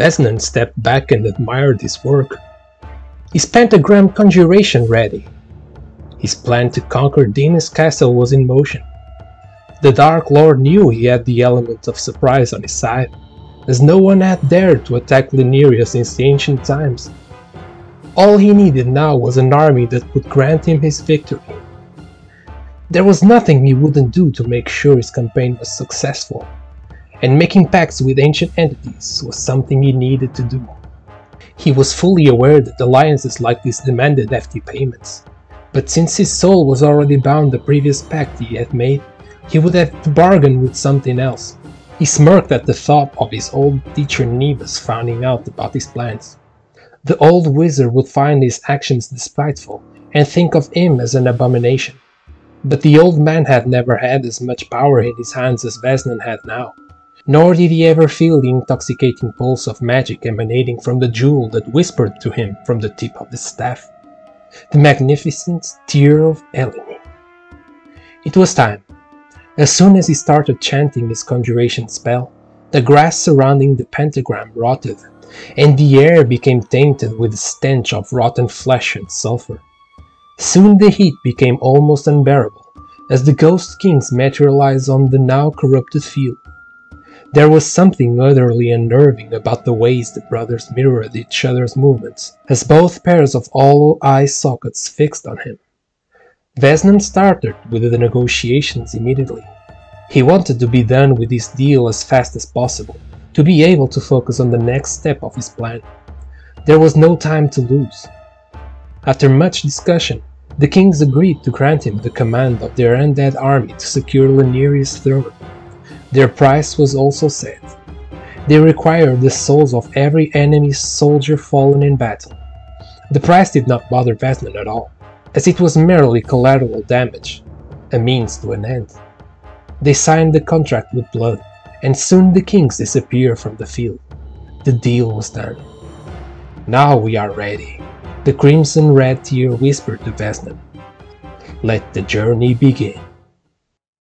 Vesnan stepped back and admired his work. His pentagram conjuration ready. His plan to conquer Dinas Castle was in motion. The Dark Lord knew he had the element of surprise on his side, as no one had dared to attack Lineria since the ancient times. All he needed now was an army that would grant him his victory. There was nothing he wouldn't do to make sure his campaign was successful, and making pacts with ancient entities was something he needed to do. He was fully aware that alliances like this demanded hefty payments, but since his soul was already bound the previous pact he had made, he would have to bargain with something else. He smirked at the thought of his old teacher Neebus finding out about his plans. The old wizard would find his actions despiteful and think of him as an abomination. But the old man had never had as much power in his hands as Vesnan had now, nor did he ever feel the intoxicating pulse of magic emanating from the jewel that whispered to him from the tip of the staff. The magnificent Tear of Eleni. It was time. As soon as he started chanting his conjuration spell, the grass surrounding the pentagram rotted, and the air became tainted with the stench of rotten flesh and sulfur. Soon the heat became almost unbearable, as the Ghost Kings materialized on the now corrupted field. There was something utterly unnerving about the ways the brothers mirrored each other's movements, as both pairs of all eye sockets fixed on him. Vesnan started with the negotiations immediately. He wanted to be done with this deal as fast as possible, to be able to focus on the next step of his plan. There was no time to lose. After much discussion, the kings agreed to grant him the command of their undead army to secure Lineria's throne. Their price was also set. They required the souls of every enemy soldier fallen in battle. The price did not bother Vesnan at all, as it was merely collateral damage, a means to an end. They signed the contract with blood, and soon the kings disappeared from the field. The deal was done. "Now we are ready," the Crimson Red Tear whispered to Vesnan. "Let the journey begin."